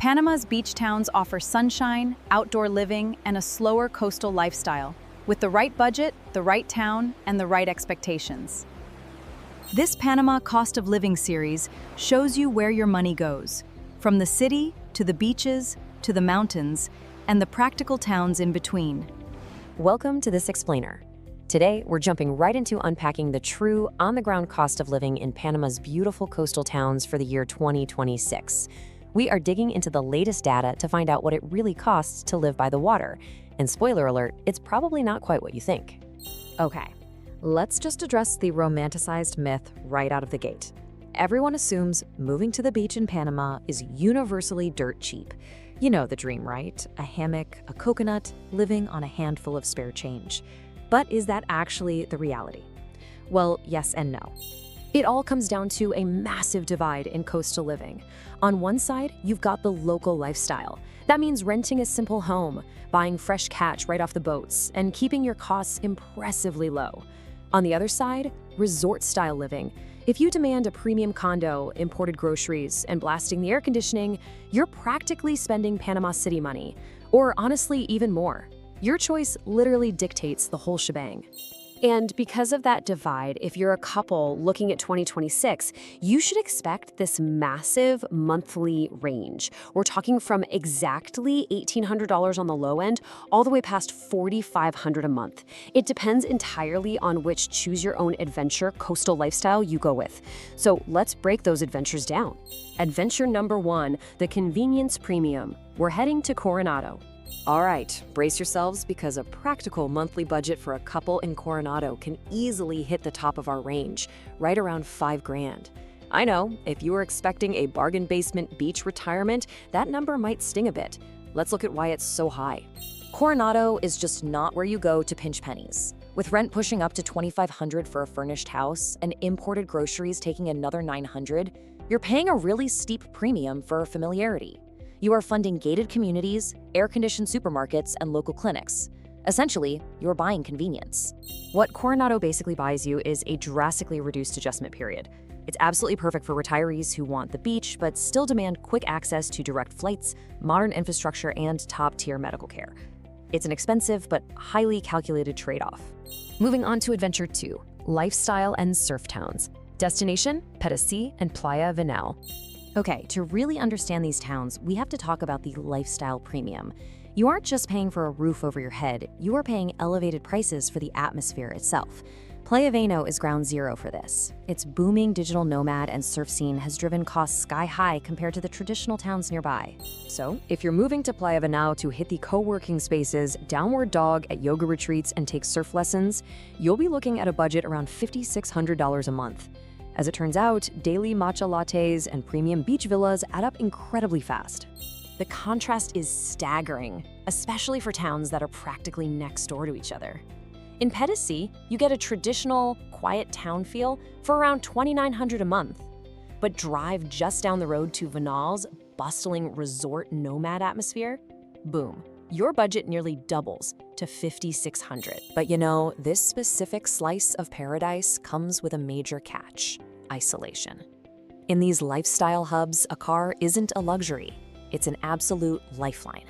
Panama's beach towns offer sunshine, outdoor living, and a slower coastal lifestyle, with the right budget, the right town, and the right expectations. This Panama Cost of Living series shows you where your money goes, from the city to the beaches to the mountains and the practical towns in between. Welcome to this explainer. Today, we're jumping right into unpacking the true on-the-ground cost of living in Panama's beautiful coastal towns for the year 2026. We are digging into the latest data to find out what it really costs to live by the water. And spoiler alert, it's probably not quite what you think. Okay, let's just address the romanticized myth right out of the gate. Everyone assumes moving to the beach in Panama is universally dirt cheap. You know the dream, right? A hammock, a coconut, living on a handful of spare change. But is that actually the reality? Well, yes and no. It all comes down to a massive divide in coastal living. On one side, you've got the local lifestyle. That means renting a simple home, buying fresh catch right off the boats, and keeping your costs impressively low. On the other side, resort-style living. If you demand a premium condo, imported groceries, and blasting the air conditioning, you're practically spending Panama City money, or honestly, even more. Your choice literally dictates the whole shebang. And because of that divide, if you're a couple looking at 2026, you should expect this massive monthly range. We're talking from exactly $1,800 on the low end all the way past $4,500 a month. It depends entirely on which choose-your-own-adventure coastal lifestyle you go with. So let's break those adventures down. Adventure number 1, the convenience premium. We're heading to Coronado. All right, brace yourselves because a practical monthly budget for a couple in Coronado can easily hit the top of our range, right around $5,000. I know, if you were expecting a bargain basement beach retirement, that number might sting a bit. Let's look at why it's so high. Coronado is just not where you go to pinch pennies. With rent pushing up to $2,500 for a furnished house and imported groceries taking another $900, you're paying a really steep premium for familiarity. You are funding gated communities, air-conditioned supermarkets, and local clinics. Essentially, you're buying convenience. What Coronado basically buys you is a drastically reduced adjustment period. It's absolutely perfect for retirees who want the beach but still demand quick access to direct flights, modern infrastructure, and top-tier medical care. It's an expensive but highly calculated trade-off. Moving on to Adventure 2, Lifestyle and Surf Towns. Destination, Pedasí and Playa Venao. Okay, to really understand these towns, we have to talk about the lifestyle premium. You aren't just paying for a roof over your head, you are paying elevated prices for the atmosphere itself. Playa Venao is ground zero for this. Its booming digital nomad and surf scene has driven costs sky high compared to the traditional towns nearby. So, if you're moving to Playa Venao to hit the co-working spaces, downward dog at yoga retreats, and take surf lessons, you'll be looking at a budget around $5,600 a month. As it turns out, daily matcha lattes and premium beach villas add up incredibly fast. The contrast is staggering, especially for towns that are practically next door to each other. In Pedasí, you get a traditional, quiet town feel for around $2,900 a month. But drive just down the road to Venal's bustling resort nomad atmosphere, boom, your budget nearly doubles to $5,600. But you know, this specific slice of paradise comes with a major catch: isolation. In these lifestyle hubs, a car isn't a luxury, it's an absolute lifeline.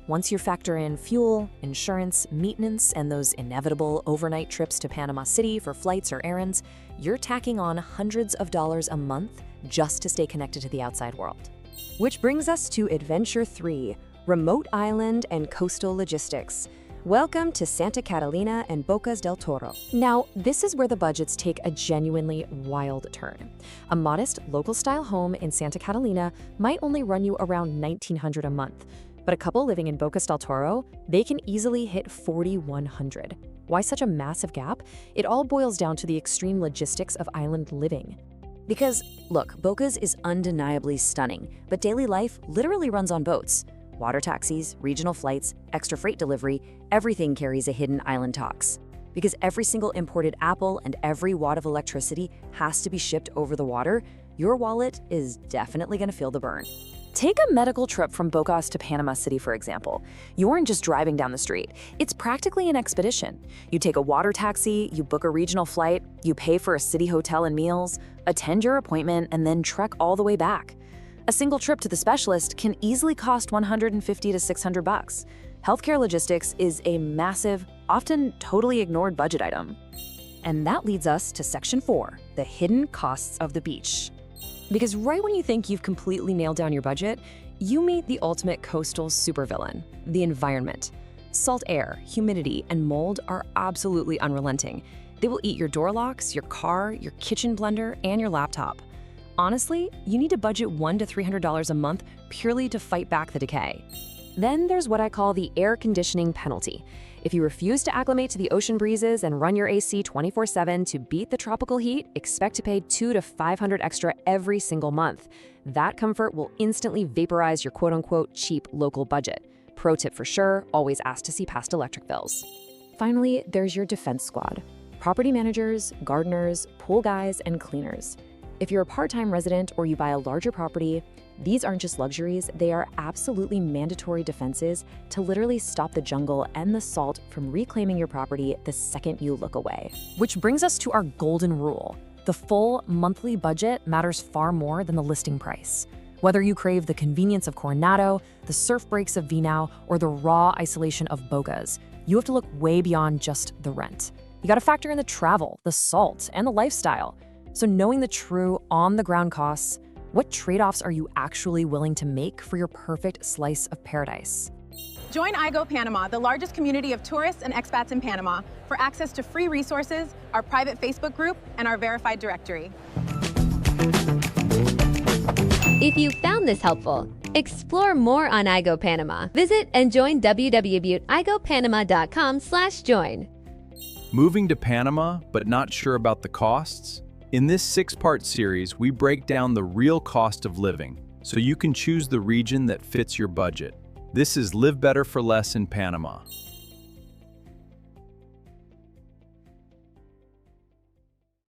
Once you factor in fuel, insurance, maintenance, and those inevitable overnight trips to Panama City for flights or errands, you're tacking on hundreds of dollars a month just to stay connected to the outside world. Which brings us to Adventure 3, Remote Island and Coastal Logistics. Welcome to Santa Catalina and Bocas del Toro. Now, this is where the budgets take a genuinely wild turn. A modest local-style home in Santa Catalina might only run you around $1,900 a month, but a couple living in Bocas del Toro, they can easily hit $4,100. Why such a massive gap? It all boils down to the extreme logistics of island living. Because, look, Bocas is undeniably stunning, but daily life literally runs on boats. Water taxis, regional flights, extra freight delivery, everything carries a hidden island tax. Because every single imported apple and every watt of electricity has to be shipped over the water, your wallet is definitely going to feel the burn. Take a medical trip from Bocas to Panama City, for example. You aren't just driving down the street. It's practically an expedition. You take a water taxi, you book a regional flight, you pay for a city hotel and meals, attend your appointment, and then trek all the way back. A single trip to the specialist can easily cost $150 to $600. Healthcare logistics is a massive, often totally ignored budget item. And that leads us to Section 4, the hidden costs of the beach. Because right when you think you've completely nailed down your budget, you meet the ultimate coastal supervillain, the environment. Salt air, humidity, and mold are absolutely unrelenting. They will eat your door locks, your car, your kitchen blender, and your laptop. Honestly, you need to budget $100 to $300 a month purely to fight back the decay. Then there's what I call the air conditioning penalty. If you refuse to acclimate to the ocean breezes and run your AC 24/7 to beat the tropical heat, expect to pay $200 to $500 extra every single month. That comfort will instantly vaporize your quote-unquote cheap local budget. Pro tip for sure, always ask to see past electric bills. Finally, there's your defense squad. Property managers, gardeners, pool guys, and cleaners. If you're a part-time resident or you buy a larger property, these aren't just luxuries, they are absolutely mandatory defenses to literally stop the jungle and the salt from reclaiming your property the second you look away. Which brings us to our golden rule. The full monthly budget matters far more than the listing price. Whether you crave the convenience of Coronado, the surf breaks of Venao, or the raw isolation of Bocas, you have to look way beyond just the rent. You gotta factor in the travel, the salt, and the lifestyle. So knowing the true on-the-ground costs, what trade-offs are you actually willing to make for your perfect slice of paradise? Join iGo Panama, the largest community of tourists and expats in Panama, for access to free resources, our private Facebook group, and our verified directory. If you found this helpful, explore more on iGo Panama. Visit and join www.igopanama.com/join. Moving to Panama, but not sure about the costs? In this 6-part series, we break down the real cost of living, so you can choose the region that fits your budget. This is Live Better for Less in Panama.